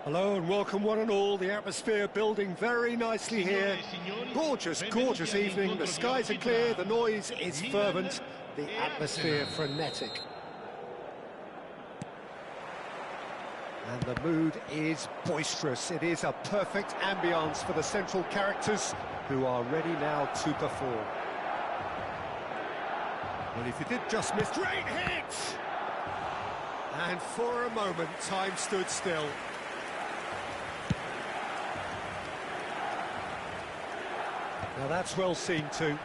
Hello and welcome one and all. The atmosphere building very nicely here. Gorgeous, gorgeous evening. The skies are clear, the noise is fervent, the atmosphere frenetic. And the mood is boisterous. It is a perfect ambience for the central characters who are ready now to perform. Well, if you did just miss... Great hit! And for a moment, time stood still. Now that's well seen too.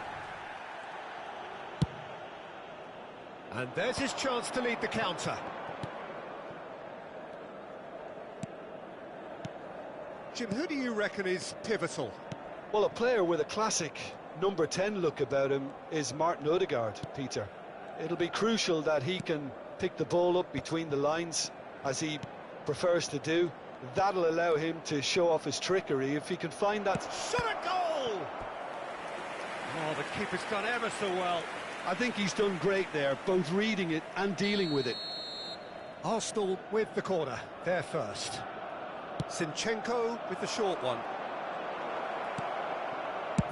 And there's his chance to lead the counter. Jim, who do you reckon is pivotal? Well, a player with a classic number 10 look about him is Martin Odegaard, Peter. It'll be crucial that he can pick the ball up between the lines, as he prefers to do. That'll allow him to show off his trickery if he can find that... Shot a goal! Oh, the keeper's done ever so well. I think he's done great there, both reading it and dealing with it. Arsenal with the corner, they're first. Zinchenko with the short one.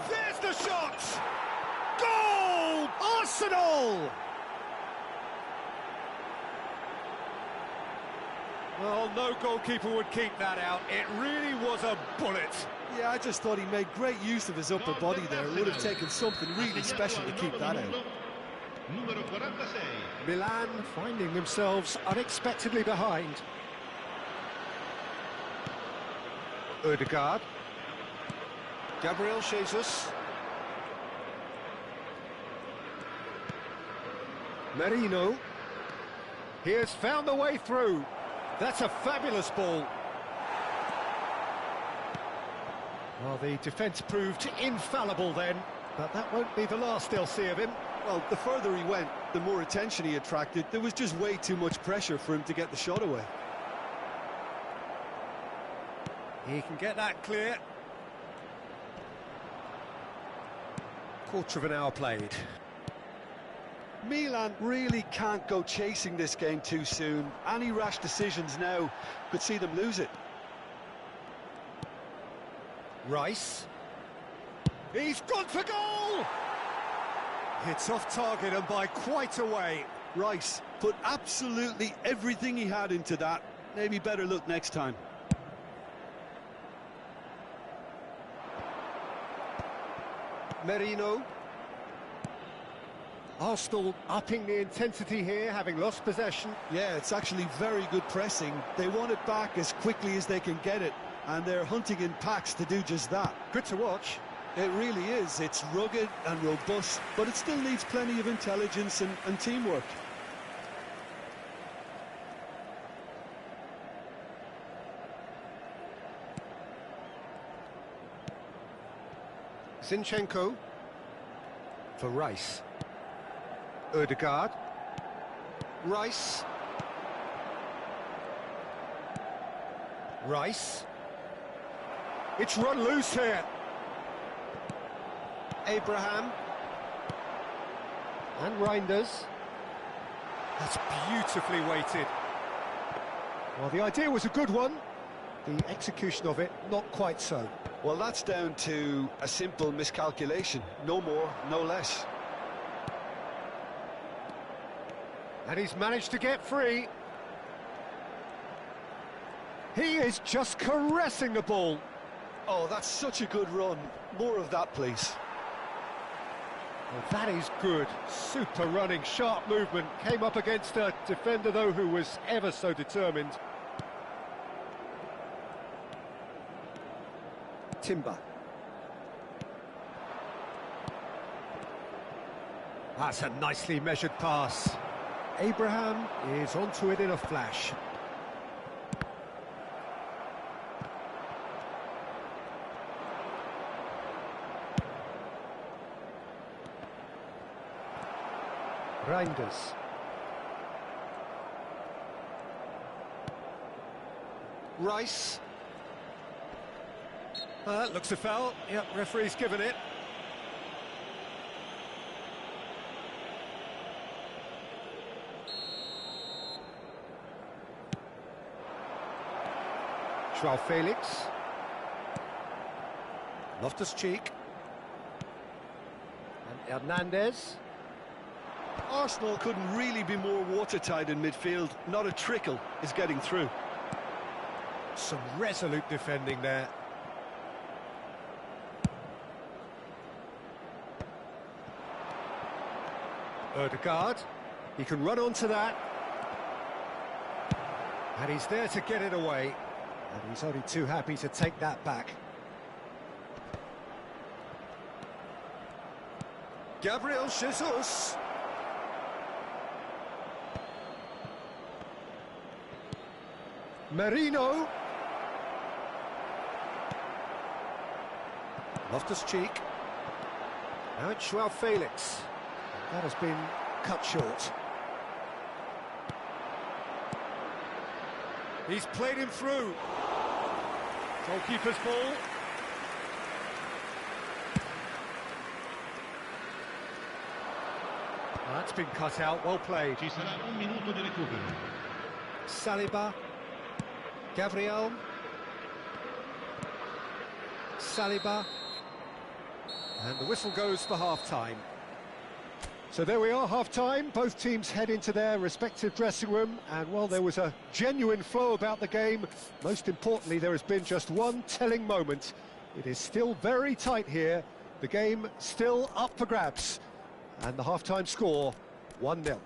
There's the shot! Goal! Arsenal! Well, no goalkeeper would keep that out. It really was a bullet. Yeah, I just thought he made great use of his upper body there. It would have taken something really special to keep that out. Milan finding themselves unexpectedly behind. Odegaard. Gabriel Jesus. Merino. He has found the way through. That's a fabulous ball. Well, the defence proved infallible then, but that won't be the last they'll see of him. Well, the further he went, the more attention he attracted. There was just way too much pressure for him to get the shot away. He can get that clear. Quarter of an hour played. Milan really can't go chasing this game too soon. Any rash decisions now could see them lose it. Rice. He's gone for goal! It's off target and by quite a way. Rice put absolutely everything he had into that. Maybe better look next time. Merino. Arsenal upping the intensity here, having lost possession. Yeah, it's actually very good pressing. They want it back as quickly as they can get it, and they're hunting in packs to do just that. Good to watch. It really is. It's rugged and robust, but it still needs plenty of intelligence and teamwork. Zinchenko for Rice. Odegaard. Rice. Rice. It's run loose here. Abraham. And Reinders. That's beautifully weighted. Well, the idea was a good one. The execution of it, not quite so. Well, that's down to a simple miscalculation. No more, no less. And he's managed to get free. He is just caressing the ball. Oh, that's such a good run. More of that, please. Well, that is good. Super running, sharp movement. Came up against a defender, though, who was ever so determined. Timber. That's a nicely measured pass. Abraham is onto it in a flash. Reinders. Rice. Looks a foul. Yep, referee's given it. Joao Felix. Loftus-Cheek. And Hernandez. Arsenal couldn't really be more watertight in midfield. Not a trickle is getting through. Some resolute defending there. Odegaard. He can run onto that. And he's there to get it away. And he's only too happy to take that back. Gabriel Jesus. Merino. Loftus-Cheek. Now it's Joao Felix. That has been cut short. He's played him through. Goalkeeper's ball. That's been cut out, well played. Ci sarà un minuto di recupero. Saliba. Gabriel. Saliba. And the whistle goes for half-time. So there we are, half-time. Both teams head into their respective dressing room. And while there was a genuine flow about the game, most importantly, there has been just one telling moment. It is still very tight here. The game still up for grabs. And the half-time score, 1-0.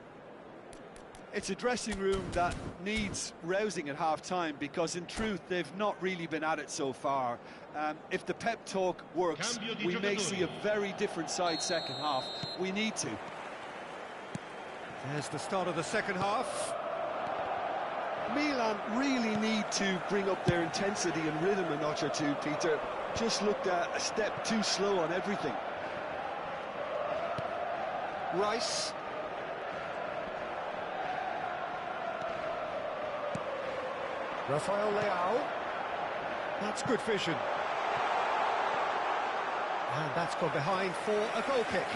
It's a dressing room that needs rousing at half-time because, in truth, they've not really been at it so far. If the pep talk works, we may see a very different side second half. We need to. There's the start of the second half. Milan really need to bring up their intensity and rhythm a notch or two, Peter. Just looked a step too slow on everything. Rice. Rafael Leao. That's good vision. And that's gone behind for a goal kick.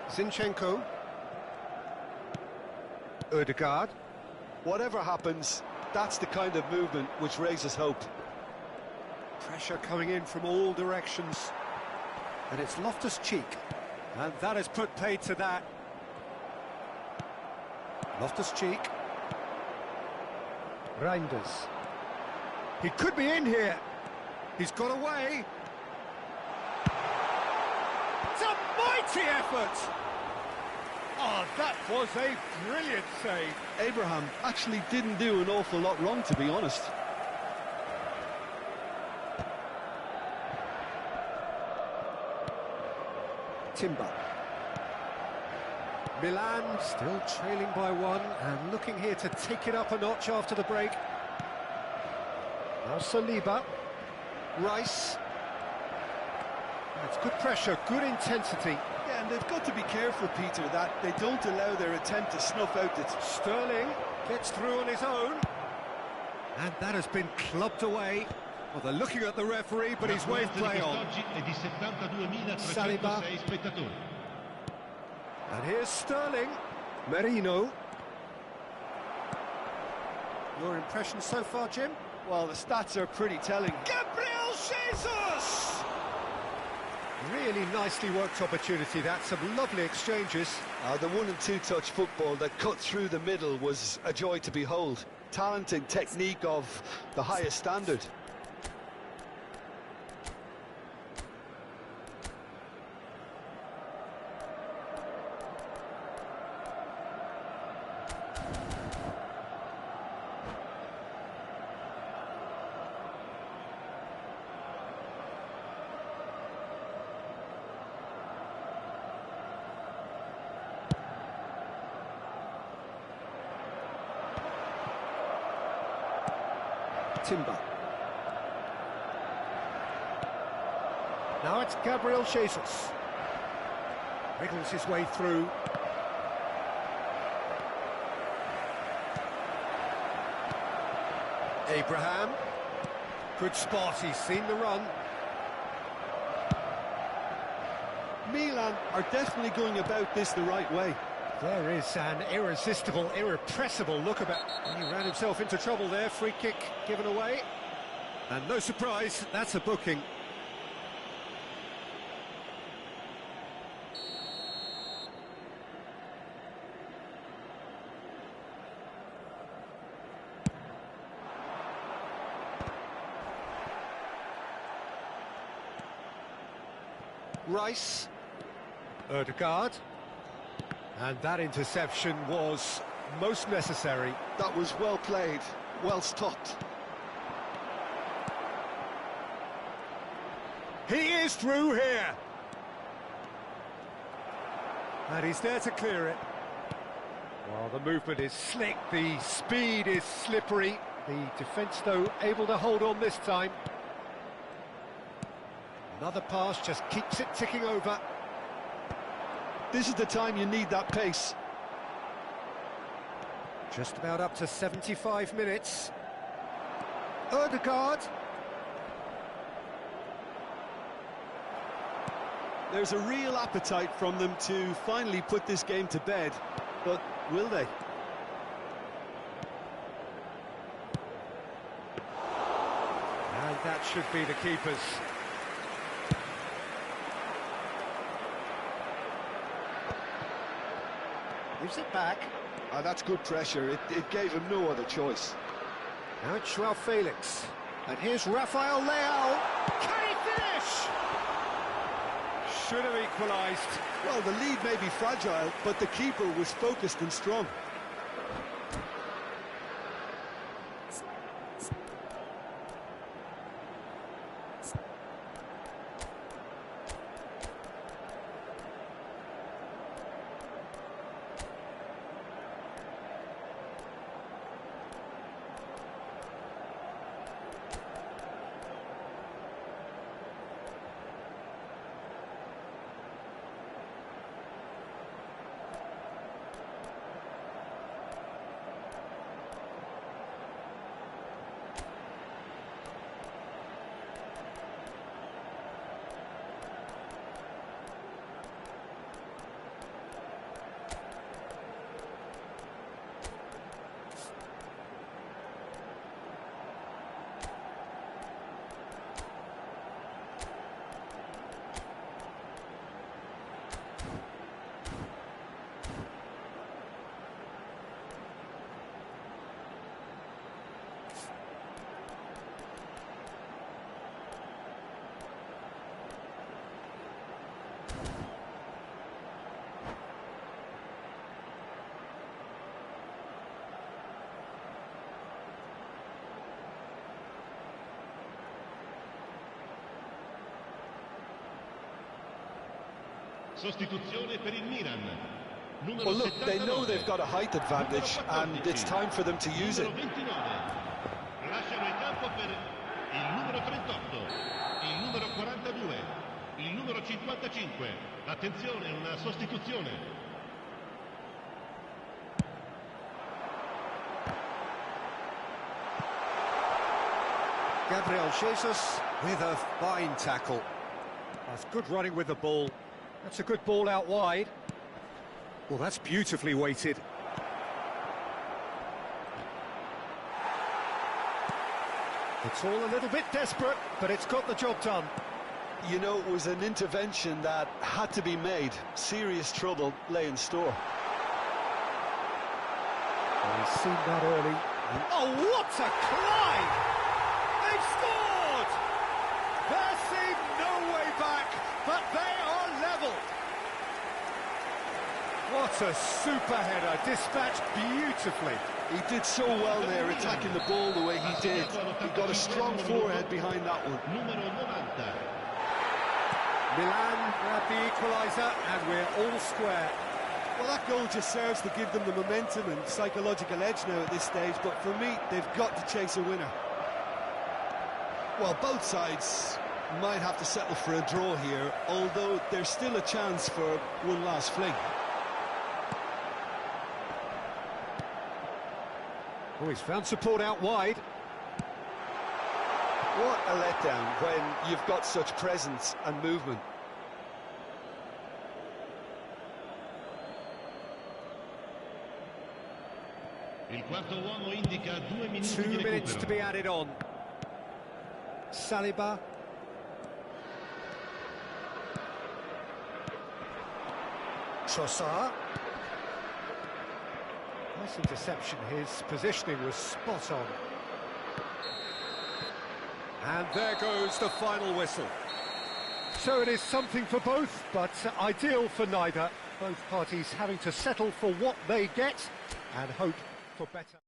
Zinchenko. Odegaard. Whatever happens, that's the kind of movement which raises hope. Pressure coming in from all directions. And it's Loftus-Cheek. And that has put paid to that. Loftus-Cheek. Reinders. He could be in here. He's got away. It's a mighty effort. Oh, that was a brilliant save. Abraham actually didn't do an awful lot wrong, to be honest. Timber. Milan still trailing by one and looking here to take it up a notch after the break. Now Saliba. Rice. That's good pressure, good intensity. Yeah, and they've got to be careful, Peter, that they don't allow their attempt to snuff out the... Sterling gets through on his own. And that has been clubbed away. Well, they're looking at the referee, but he's waved play on. Saliba. And here's Sterling. Merino. Your impression so far, Jim? Well, the stats are pretty telling. Gabriel Jesus! Really nicely worked opportunity, that. Some lovely exchanges. The 1- and 2-touch football that cut through the middle was a joy to behold. Talent and technique of the highest standard. Timber. Now it's Gabriel Jesus. Wriggles his way through. Abraham. Good spot, he's seen the run. Milan are definitely going about this the right way. There is an irresistible, irrepressible look about. He ran himself into trouble there. Free kick given away. And no surprise, that's a booking. Rice. Ødegaard. And that interception was most necessary. That was well played, well stopped. He is through here. And he's there to clear it. Well, the movement is slick, the speed is slippery. The defence, though, able to hold on this time. Another pass just keeps it ticking over. This is the time you need that pace. Just about up to 75 minutes. Ødegaard. There's a real appetite from them to finally put this game to bed, but will they? And that should be the keeper's. Gives it back. That's good pressure. It gave him no other choice. Now it's Joao Felix. And here's Rafael Leao. Can he finish? Should have equalised. Well, the lead may be fragile, but the keeper was focused and strong. Sostituzione per il Milan. Well, look, they know they've got a height advantage, and it's time for them to use it. Lasciano il campo per il numero 38, il numero 42, il numero 55. Attenzione, una sostituzione. Gabriel Jesus with a fine tackle. That's good running with the ball. That's a good ball out wide. Well, that's beautifully weighted. It's all a little bit desperate, but it's got the job done. You know, it was an intervention that had to be made. Serious trouble lay in store. Well, he's seen that early. Oh, what a climb! They've scored! There seemed no way back, but they are level. What a super header, dispatched beautifully. He did so well there, attacking the ball the way he did. He got a strong forehead behind that one. Numero 90. Milan grab the equaliser, and we're all square. Well, that goal just serves to give them the momentum and psychological edge now at this stage, but for me, they've got to chase a winner. Well, both sides might have to settle for a draw here, although there's still a chance for one last fling. Oh, he's found support out wide. What a letdown when you've got such presence and movement. Il quarto uomo indica 2 minuti 2 di minutes to be recupero. added on. Saliba. Trossard. Nice interception, his positioning was spot on. And there goes the final whistle. So it is something for both, but ideal for neither. Both parties having to settle for what they get and hope for better.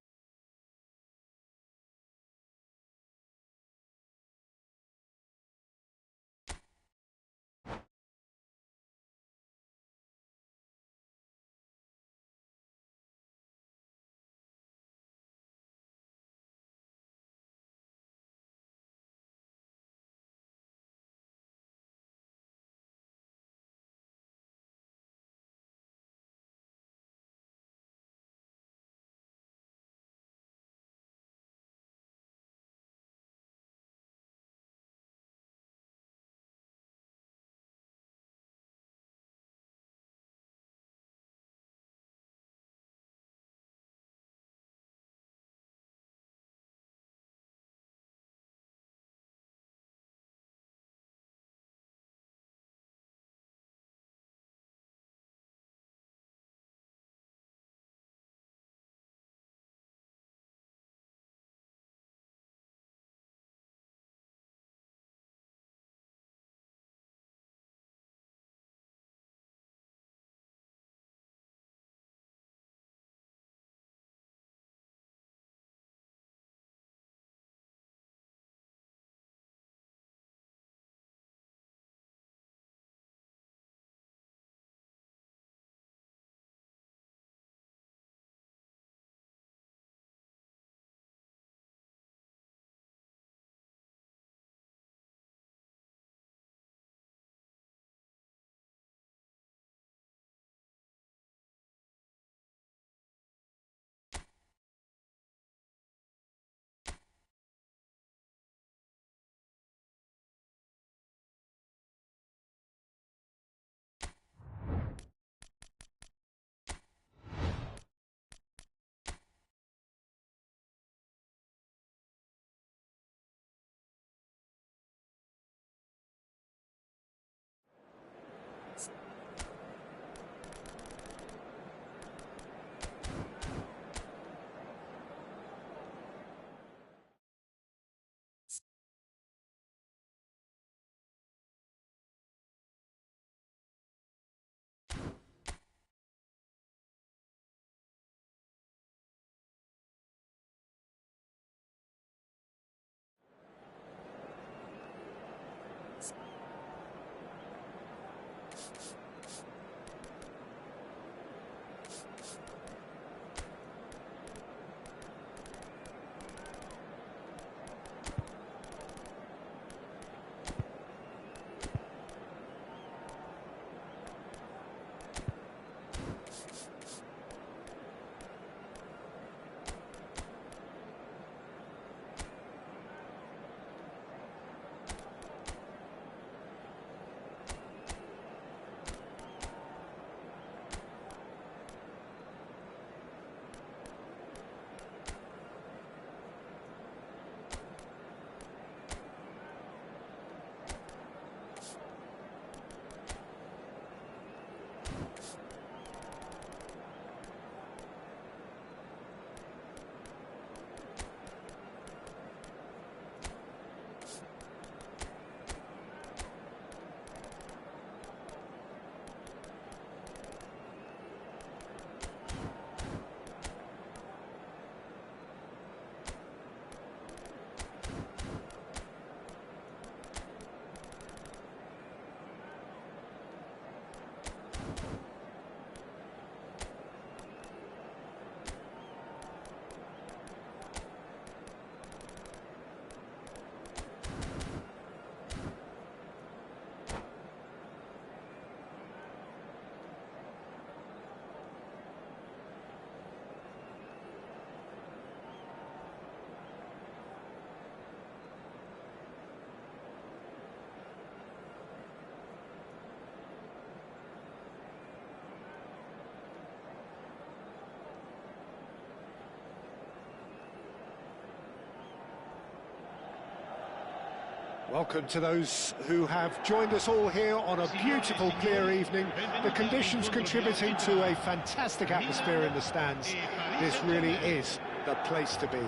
Welcome to those who have joined us all here on a beautiful, clear evening. The conditions contributing to a fantastic atmosphere in the stands. This really is the place to be.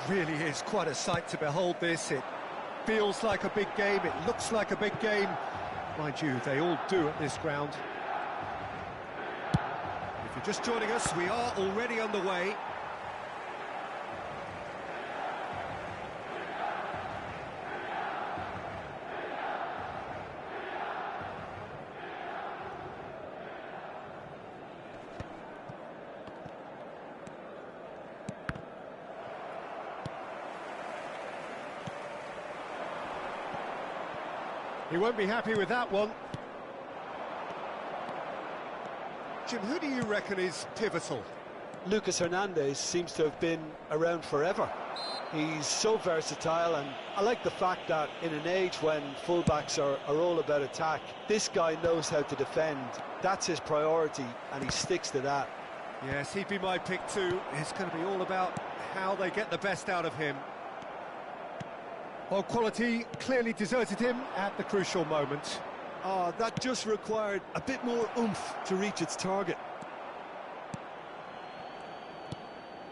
Really is quite a sight to behold this. It feels like a big game, it looks like a big game. Mind you, they all do at this ground. If you're just joining us, we are already on the way. He won't be happy with that one. Jim, who do you reckon is pivotal? Lucas Hernandez seems to have been around forever. He's so versatile, and I like the fact that in an age when fullbacks are all about attack, this guy knows how to defend. That's his priority, and he sticks to that. Yes, he'd be my pick too. It's going to be all about how they get the best out of him. Well, quality clearly deserted him at the crucial moment. That just required a bit more oomph to reach its target.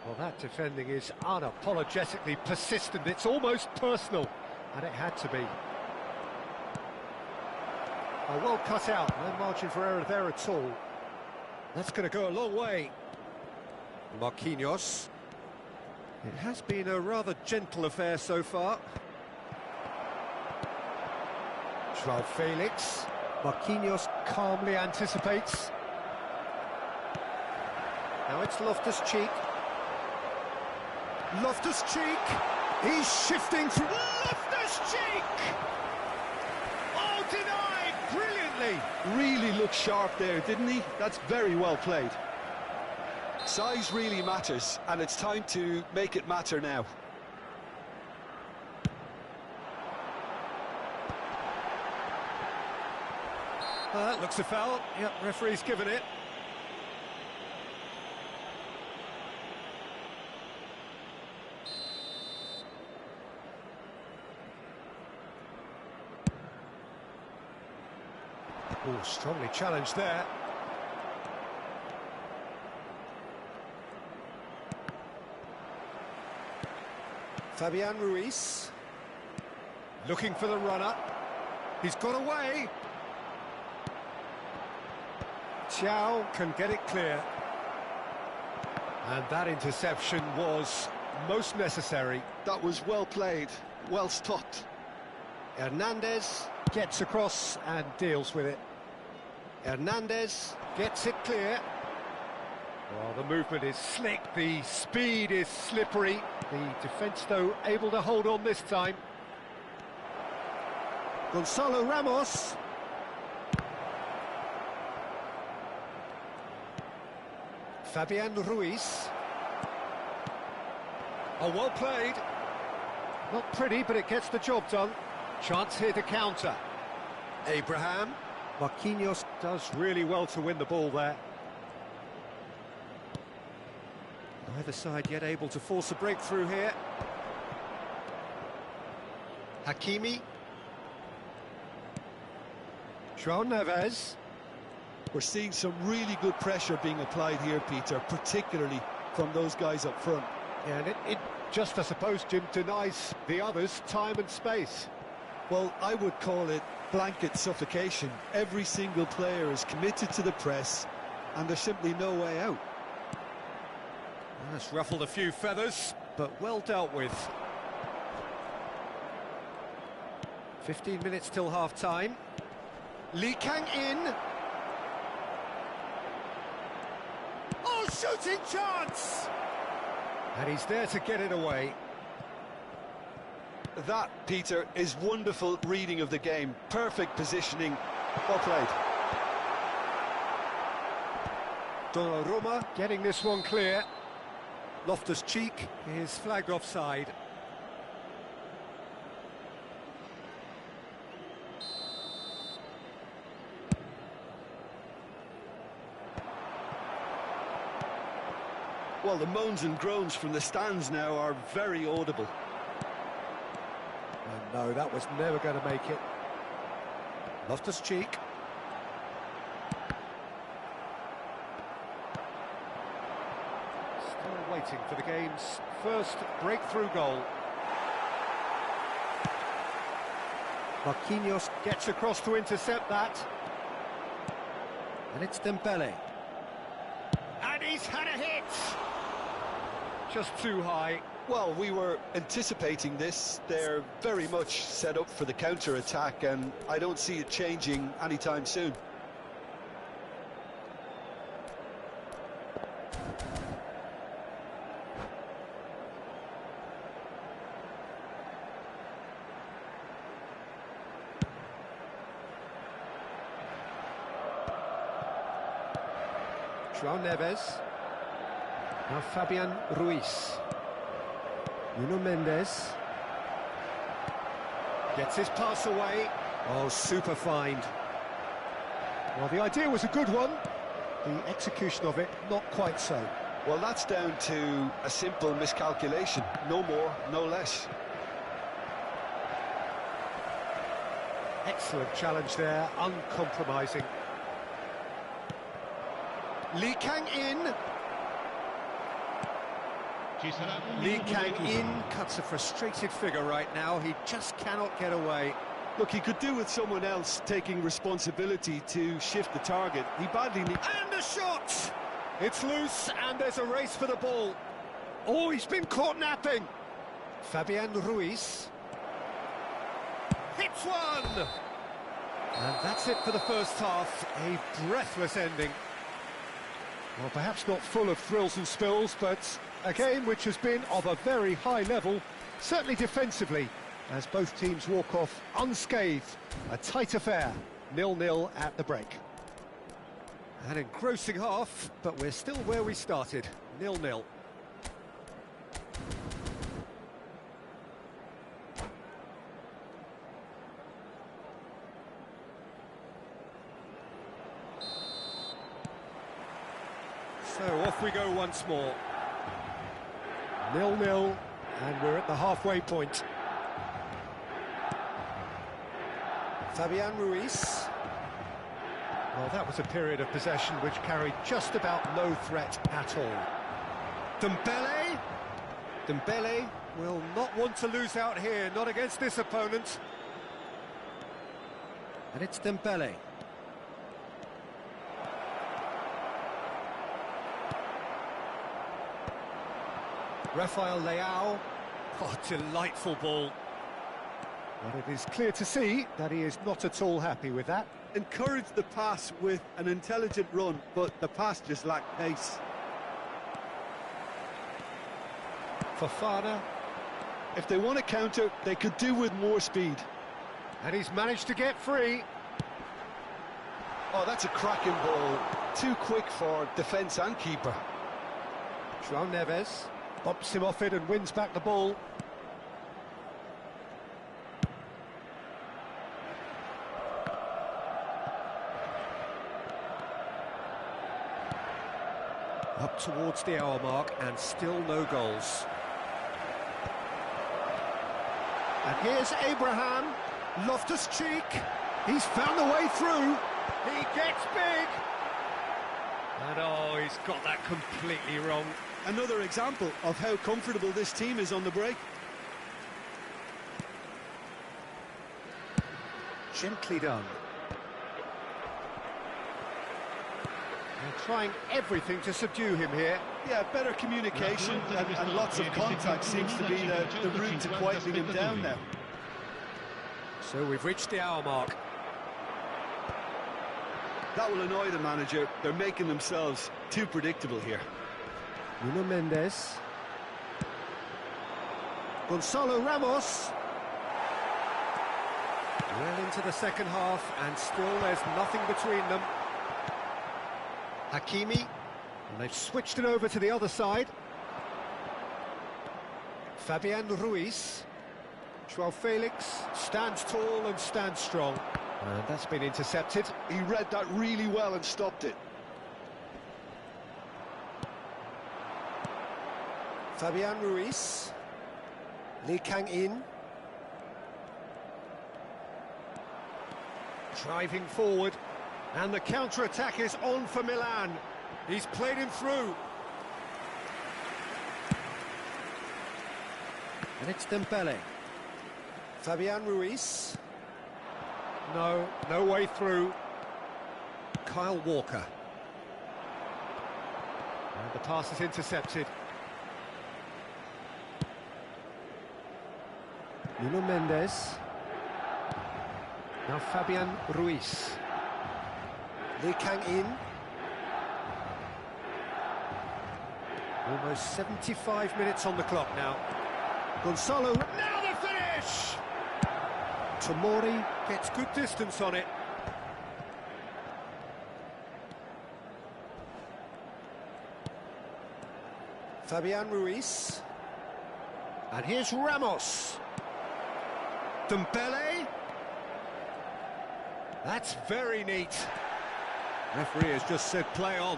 Well, that defending is unapologetically persistent. It's almost personal, and it had to be. Well cut out, no margin for error there at all. That's going to go a long way. Marquinhos. It has been a rather gentle affair so far. João Felix. Marquinhos calmly anticipates. Now it's Loftus-Cheek. Loftus-Cheek. He's shifting through. Loftus-Cheek! Oh, denied brilliantly. Really looked sharp there, didn't he? That's very well played. Size really matters, and it's time to make it matter now. That looks a foul. Yep, referee's given it. Oh, strongly challenged there. Fabian Ruiz. Looking for the runner. He's got away. Thiaw can get it clear. And that interception was most necessary. That was well played, well stopped. Hernandez gets across and deals with it. Hernandez gets it clear. Well, the movement is slick, the speed is slippery. The defence, though, able to hold on this time. Gonzalo Ramos. Fabian Ruiz. Oh, well played. Not pretty, but it gets the job done. Chance here to counter. Abraham. Marquinhos does really well to win the ball there. Neither side yet able to force a breakthrough here. Hakimi. João Neves. We're seeing some really good pressure being applied here, Peter, particularly from those guys up front. Yeah, and it just, I suppose, Jim, denies the others time and space. Well, I would call it blanket suffocation. Every single player is committed to the press, and there's simply no way out. That's ruffled a few feathers, but well dealt with. 15 minutes till half-time. Lee Kang in. Oh, shooting chance! And he's there to get it away. That, Peter, is wonderful reading of the game. Perfect positioning. Well played. Donnarumma getting this one clear. Loftus-Cheek is flagged offside. Well, the moans and groans from the stands now are very audible. And no, that was never going to make it. Loftus-Cheek. Still waiting for the game's first breakthrough goal. Marquinhos gets across to intercept that. And it's Dembele. And he's had a hit! Just too high. Well, we were anticipating this. They're very much set up for the counter-attack, and I don't see it changing anytime soon. João Neves. Now Fabian Ruiz. Nuno Mendes. Gets his pass away. Oh, super find. Well, the idea was a good one. The execution of it, not quite so. Well, that's down to a simple miscalculation. No more, no less. Excellent challenge there, uncompromising. Lee Kang-in. Lee Kang-in cuts a frustrated figure right now. He just cannot get away. Look, he could do with someone else taking responsibility to shift the target. He badly needs... And a shot! It's loose, and there's a race for the ball. Oh, he's been caught napping. Fabian Ruiz. Hits one! And that's it for the first half. A breathless ending. Well, perhaps not full of thrills and spills, but a game which has been of a very high level, certainly defensively, as both teams walk off unscathed. A tight affair, 0-0 at the break. An engrossing half, but we're still where we started, 0-0. So off we go once more. 0-0, and we're at the halfway point. Fabian Ruiz. Well, that was a period of possession which carried just about no threat at all. Dembele. Dembele will not want to lose out here, not against this opponent. And it's Dembele. Rafael Leao. Oh, delightful ball. But it is clear to see that he is not at all happy with that. Encouraged the pass with an intelligent run, but the pass just lacked pace. Fofana. If they want to counter, they could do with more speed. And he's managed to get free. Oh, that's a cracking ball. Too quick for defence and keeper. João Neves bumps him off it and wins back the ball. Up towards the hour mark and still no goals. And here's Abraham. Loftus-Cheek. He's found a way through. He gets big. And oh, he's got that completely wrong. Another example of how comfortable this team is on the break. Gently done. They're trying everything to subdue him here. Yeah, better communication and lots of contact seems to be the route to quieting him down now. So we've reached the hour mark. That will annoy the manager. They're making themselves too predictable here. Nuno Mendes. Gonzalo Ramos. Well into the second half, and still there's nothing between them. Hakimi, and they've switched it over to the other side. Fabian Ruiz. João Felix stands tall and stands strong. And that's been intercepted. He read that really well and stopped it. Fabian Ruiz. Lee Kang-in. Driving forward. And the counter-attack is on for Milan. He's played him through. And it's Dembele. Fabian Ruiz. No way through. Kyle Walker. And the pass is intercepted. Nuno Mendes. Now Fabian Ruiz. Lee Kang-in. Almost 75 minutes on the clock now. Gonzalo, now the finish! Tomori gets good distance on it. Fabian Ruiz. And here's Ramos. Dembele. That's very neat. Referee has just said play on.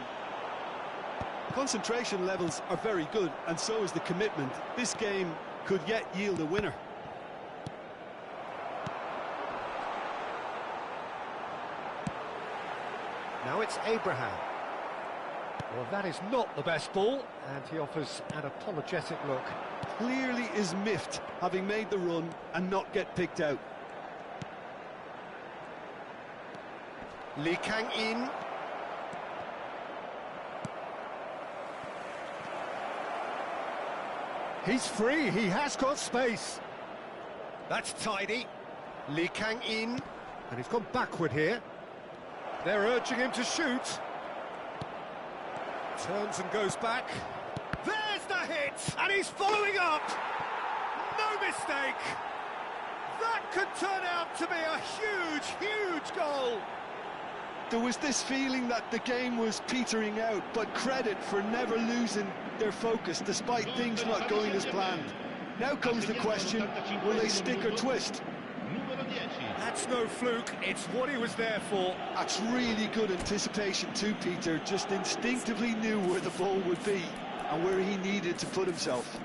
Concentration levels are very good, and so is the commitment. This game could yet yield a winner. Now it's Abraham. Well, that is not the best ball, and he offers an apologetic look. Clearly is miffed, having made the run and not get picked out. Lee Kang-in. He's free, he has got space. That's tidy. Lee Kang-in. And he's gone backward here. They're urging him to shoot. Turns and goes back. There's the hit! And he's following up! No mistake! That could turn out to be a huge, huge goal! There was this feeling that the game was petering out, but credit for never losing their focus despite things not going as planned. Now comes the question, will they stick or twist? That's no fluke, it's what he was there for. That's really good anticipation too, Peter. Just instinctively knew where the ball would be and where he needed to put himself.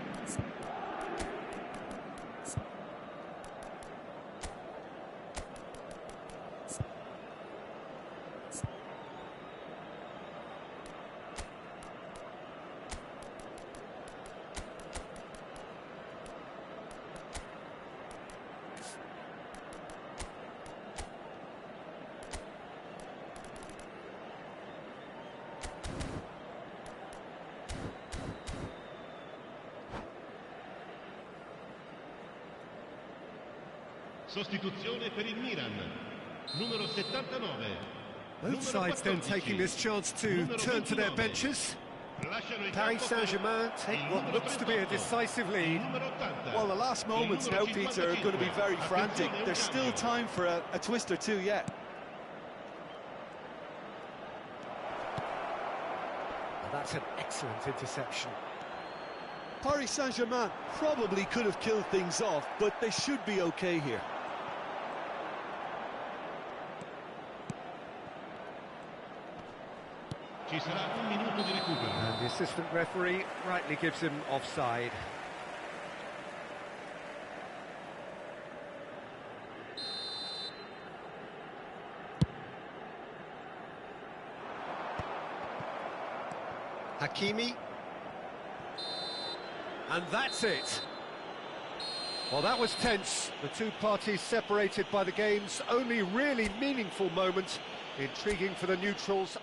Sostituzione per il Milan, numero 79. Both sides then taking this chance to turn to their benches. Paris Saint-Germain take what looks to be a decisive lead. Well, the last moments now, Peter, are going to be very frantic. There's still time for a twist or two yet. And that's an excellent interception. Paris Saint-Germain probably could have killed things off, but they should be okay here. Ci sarà un minuto di recupero. And the assistant referee rightly gives him offside. Hakimi. And that's it. Well, that was tense. The two parties separated by the game's only really meaningful moment. Intriguing for the neutrals.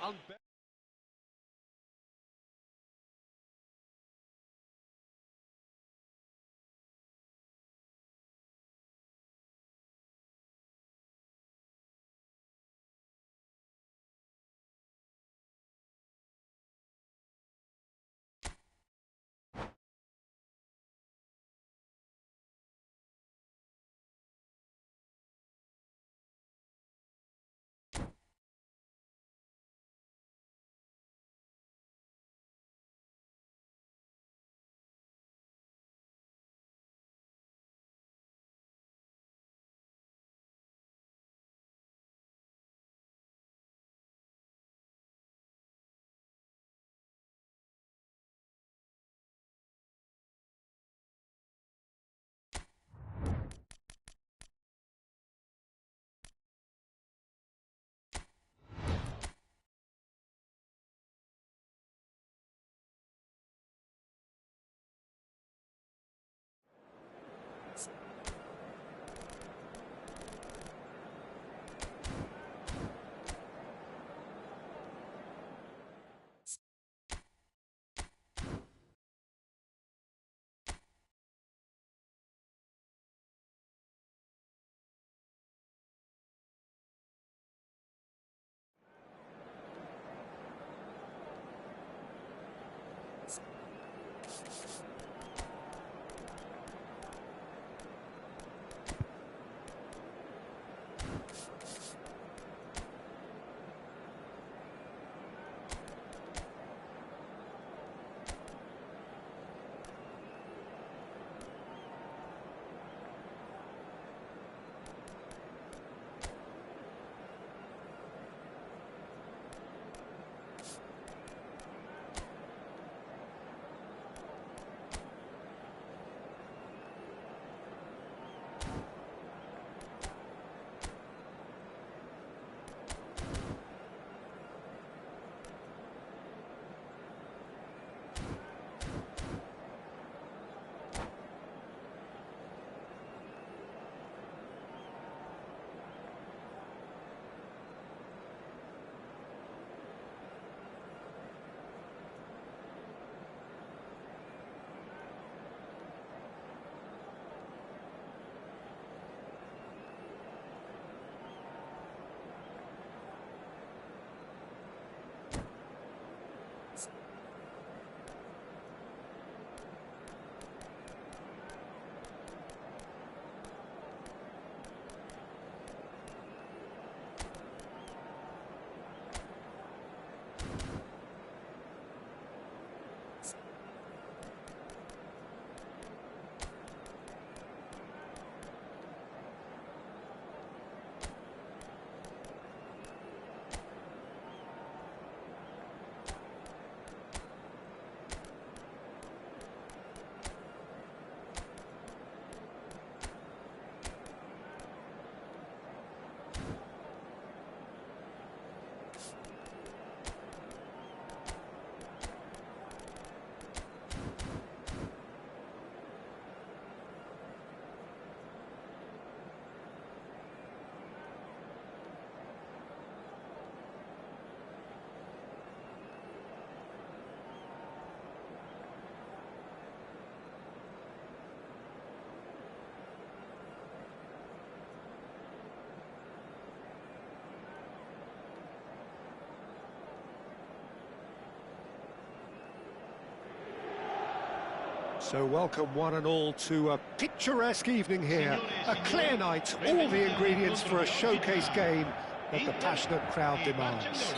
So welcome one and all to a picturesque evening here. A clear night, all the ingredients for a showcase game that the passionate crowd demands.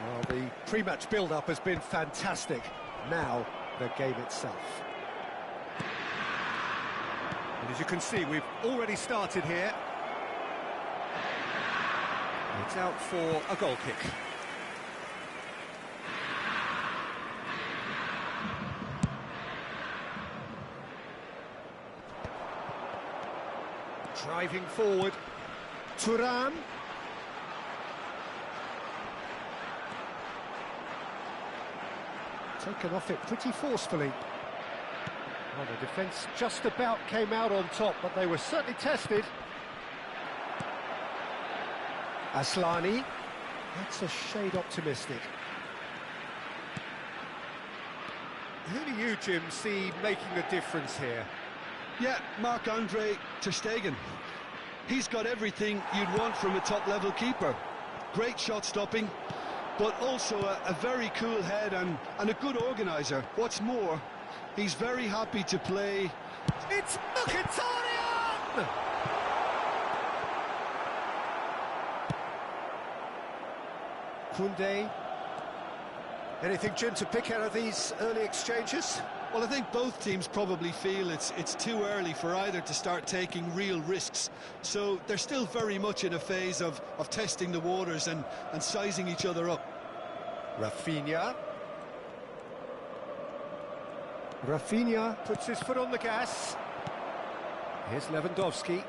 Well, the pre-match build-up has been fantastic. Now, the game itself. And as you can see, we've already started here. It's out for a goal kick. Driving forward, Thuram. Taken off it pretty forcefully. Well, the defence just about came out on top, but they were certainly tested. Aslani. That's a shade optimistic. Who do you, Jim, see making a difference here? Yeah, Marc-Andre ter Stegen. He's got everything you'd want from a top-level keeper. Great shot stopping, but also a very cool head and a good organiser. What's more, he's very happy to play. It's Mkhitaryan! Koundé. Anything, Jim, to pick out of these early exchanges? Well, I think both teams probably feel it's too early for either to start taking real risks. So they're still very much in a phase of testing the waters and sizing each other up. Rafinha. Rafinha puts his foot on the gas. Here's Lewandowski.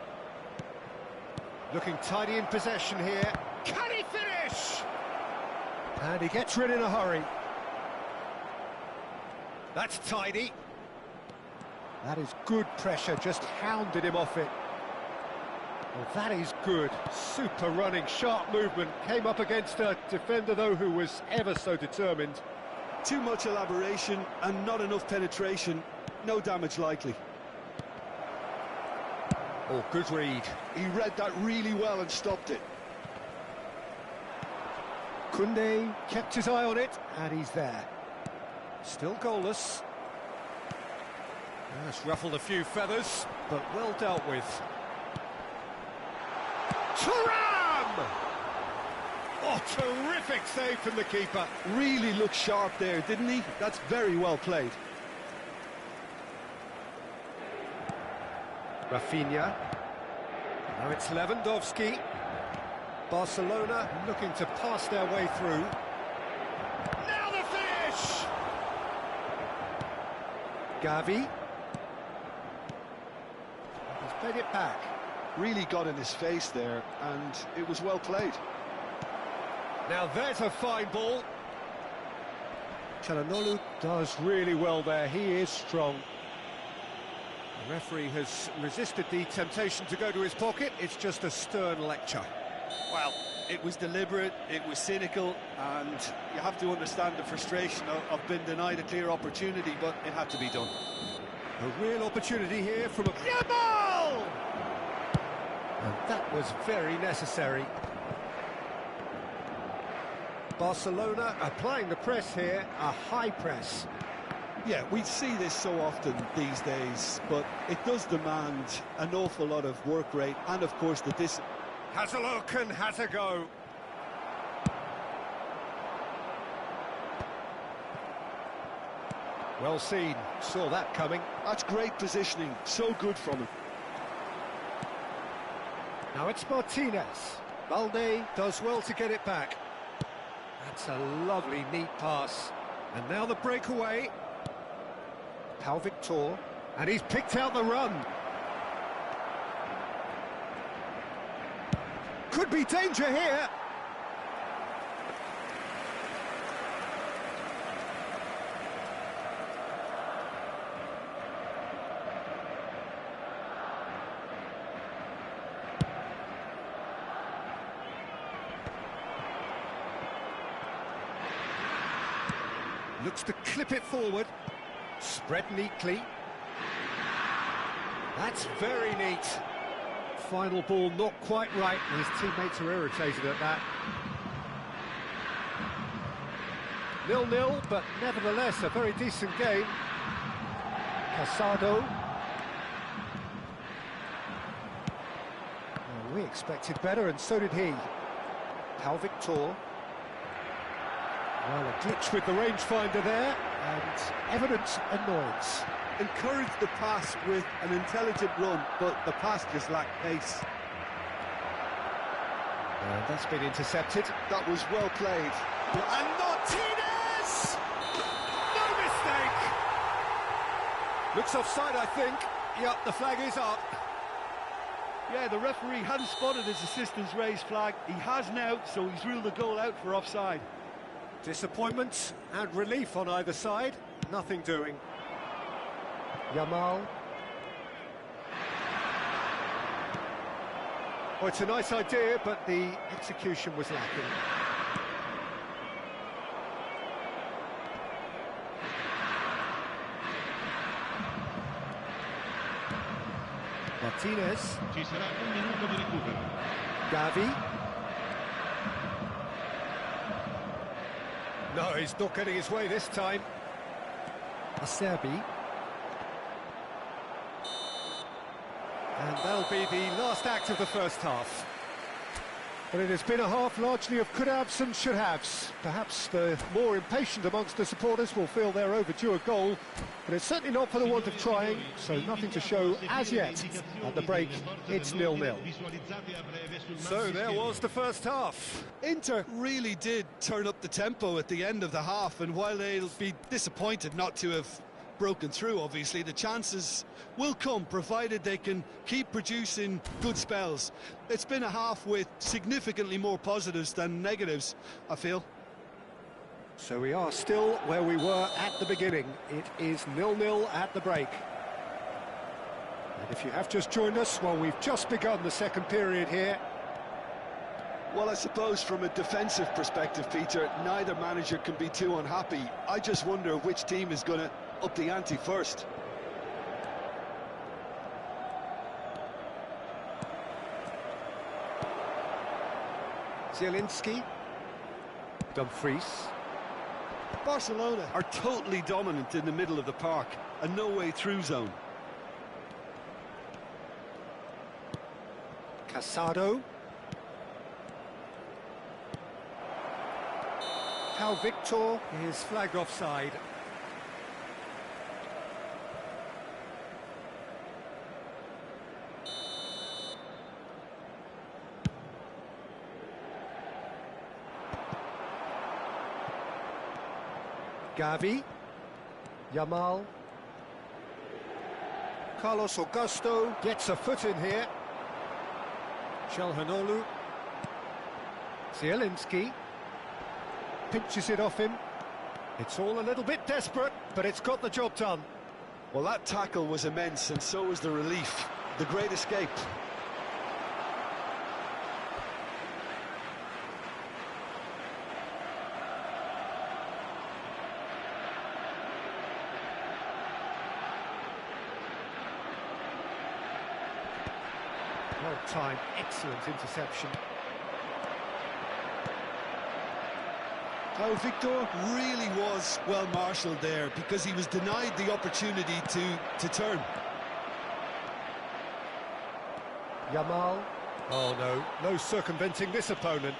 Looking tidy in possession here. Can he finish? And he gets rid in a hurry. That's tidy. That is good pressure, just hounded him off it. Well, that is good. Super running, sharp movement. Came up against a defender, though, who was ever so determined. Too much elaboration and not enough penetration. No damage likely. Oh, good read. He read that really well and stopped it. Koundé kept his eye on it, and he's there. Still goalless. That's ruffled a few feathers, but well dealt with. Thuram! Oh, terrific save from the keeper. Really looked sharp there, didn't he? That's very well played. Rafinha. Now it's Lewandowski. Barcelona looking to pass their way through. Now the finish! Gavi. He's played it back. Really got in his face there, and it was well played. Now there's a fine ball. Çalhanoğlu does really well there. He is strong. The referee has resisted the temptation to go to his pocket. It's just a stern lecture. Well, it was deliberate, it was cynical, and you have to understand the frustration of being denied a clear opportunity, but it had to be done. A real opportunity here from a Yamal! And that was very necessary. Barcelona applying the press here, a high press. Yeah, we see this so often these days, but it does demand an awful lot of work rate and, of course, the discipline. Has a look and has a go. Well seen, saw that coming. That's great positioning, so good from him. Now it's Martinez. Balde does well to get it back. That's a lovely, neat pass. And now the breakaway. Pau Victor, and he's picked out the run. Could be danger here. Looks to clip it forward. Spread neatly. That's very neat. Final ball not quite right, and his teammates are irritated at that. 0-0, but nevertheless a very decent game. Casado. Well, we expected better, and so did he. Pau Victor. Well, a glitch with the rangefinder there, and evident annoyance. Encouraged the pass with an intelligent run, but the pass just lacked pace. And that's been intercepted. That was well played. And Martinez! No mistake! Looks offside, I think. Yep, the flag is up. Yeah, the referee hadn't spotted his assistant's raised flag. He has now, so he's ruled the goal out for offside. Disappointment and relief on either side. Nothing doing. Yamal. Oh, it's a nice idea, but the execution was lacking. Martinez. Ci sarà un minuto di recupero. Gavi. No, he's not getting his way this time. Acerbi. And that'll be the last act of the first half. But it has been a half largely of could-haves and should-haves. Perhaps the more impatient amongst the supporters will feel they're overdue a goal, but it's certainly not for the want of trying, so nothing to show as yet. At the break, it's 0-0. So there was the first half. Inter really did turn up the tempo at the end of the half, and while they'll be disappointed not to have broken through, obviously, the chances will come, provided they can keep producing good spells. It's been a half with significantly more positives than negatives, I feel. So we are still where we were at the beginning. It is 0-0 at the break. And if you have just joined us, well, we've just begun the second period here. Well, I suppose from a defensive perspective, Peter, neither manager can be too unhappy. I just wonder which team is going to up the ante first. Zielinski. Dumfries. Barcelona are totally dominant in the middle of the park, a no-way through zone. Casado. How Victor is flagged offside. Gavi, Yamal, Carlos Augusto gets a foot in here. Çalhanoğlu, Zielinski pinches it off him. It's all a little bit desperate, but it's got the job done. Well, that tackle was immense, and so was the relief. The great escape. Well timed, excellent interception. Oh, Victor really was well marshalled there because he was denied the opportunity to turn. Yamal. Oh no, no circumventing this opponent.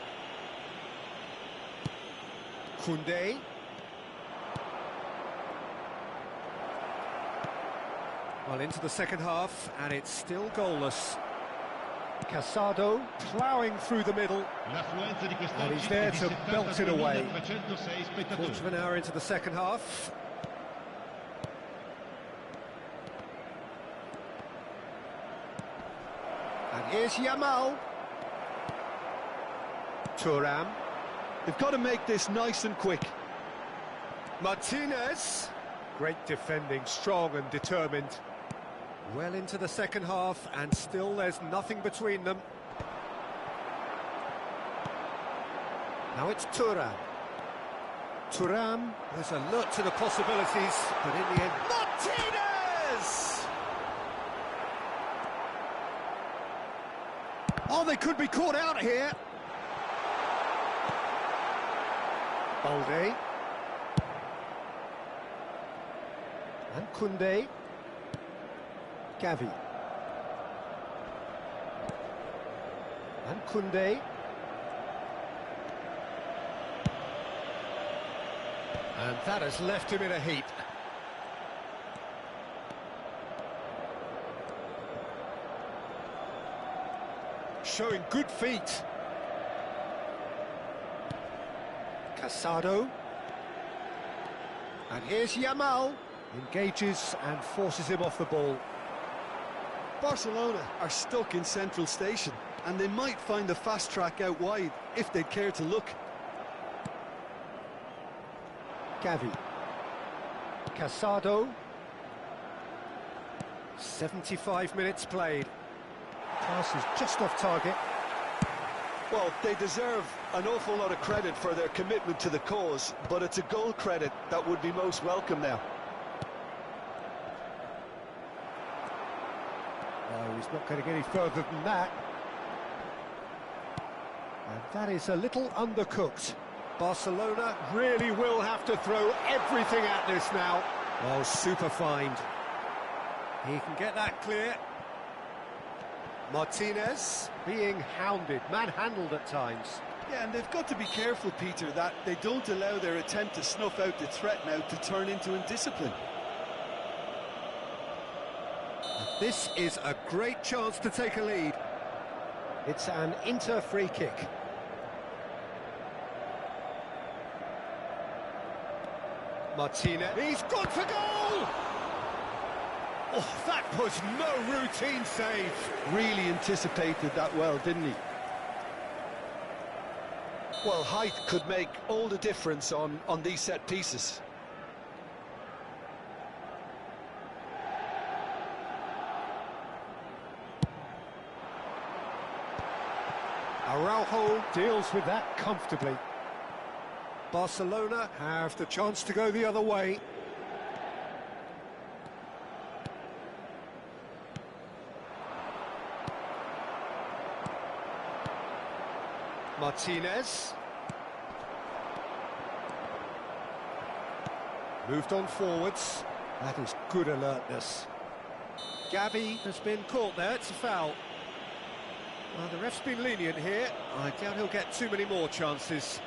Koundé. Well, into the second half, and it's still goalless. Casado ploughing through the middle, and he's there to belt it away. Quarter of an hour into the second half. And here's Yamal. Thuram. They've got to make this nice and quick. Martinez. Great defending, strong and determined. Well into the second half, and still there's nothing between them. Now it's Thuram. Thuram is alert to the possibilities, but in the end... Martinez! Oh, they could be caught out here. Balde. And Koundé. Gavi. And Koundé. And that has left him in a heap. Showing good feet. Casado. And here's Yamal. Engages and forces him off the ball. Barcelona are stuck in Central Station, and they might find a fast track out wide if they'd care to look. Gavi. Casado. 75 minutes played. Pass is just off target. Well, they deserve an awful lot of credit for their commitment to the cause, but it's a goal credit that would be most welcome now. No, he's not going to get any further than that. And that is a little undercooked. Barcelona really will have to throw everything at this now. Oh, super find. He can get that clear. Martinez being hounded, manhandled at times. Yeah, and they've got to be careful, Peter, that they don't allow their attempt to snuff out the threat now to turn into indiscipline. This is a great chance to take a lead. It's an Inter free kick. Martinez, he's gone for goal! Oh, that was no routine save. Really anticipated that well, didn't he? Well, height could make all the difference on these set pieces. Araujo deals with that comfortably. Barcelona have the chance to go the other way. Martinez. Moved on forwards. That is good alertness. Gavi has been caught there, it's a foul. Well, the ref's been lenient here. I doubt he'll get too many more chances.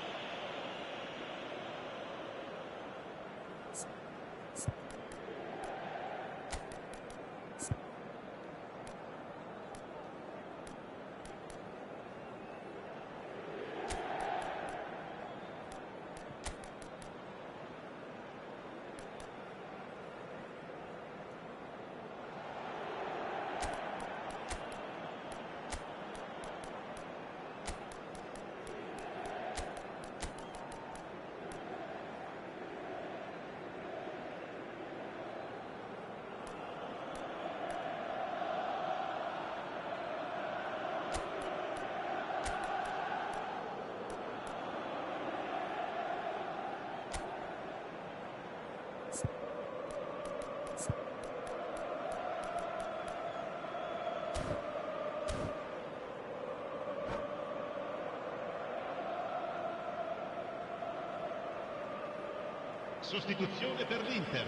Sostituzione per l'Inter.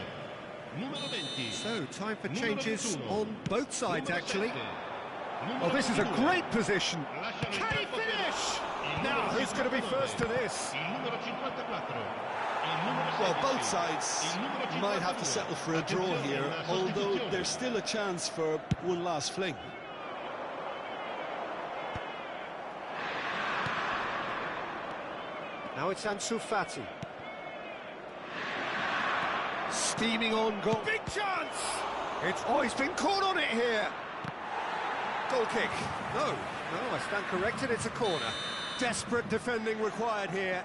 Numero 20. So, time for Numero changes 21. on both sides, Numero actually. 7. Oh, Numero this is a 22. great position. Lasciano il Can he campo per finish? il Now, numero who's going to be 59, first to this? Il numero 54. Il numero Well, 16, both sides il numero might have to 52. settle for a draw Attenzione, here, la although sostituzione. there's still a chance for one last fling. Now it's Ansu Fati. Steaming on goal. Big chance! He's been caught on it here. Goal kick. No, I stand corrected, it's a corner. Desperate defending required here.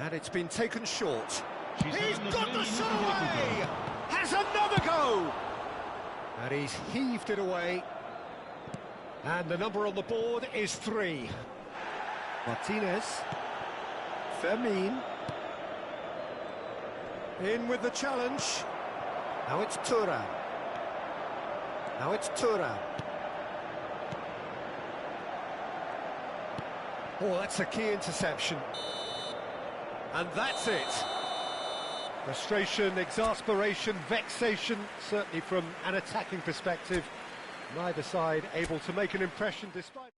And it's been taken short. Ci He's saranno got 3 the minuti shot di away! recupero. Has another go! And he's heaved it away. And the number on the board is 3. Martinez. Fermin. In with the challenge. Now it's Thuram. Now it's Thuram. Oh, that's a key interception. And that's it. Frustration, exasperation, vexation, certainly from an attacking perspective. Neither side able to make an impression despite...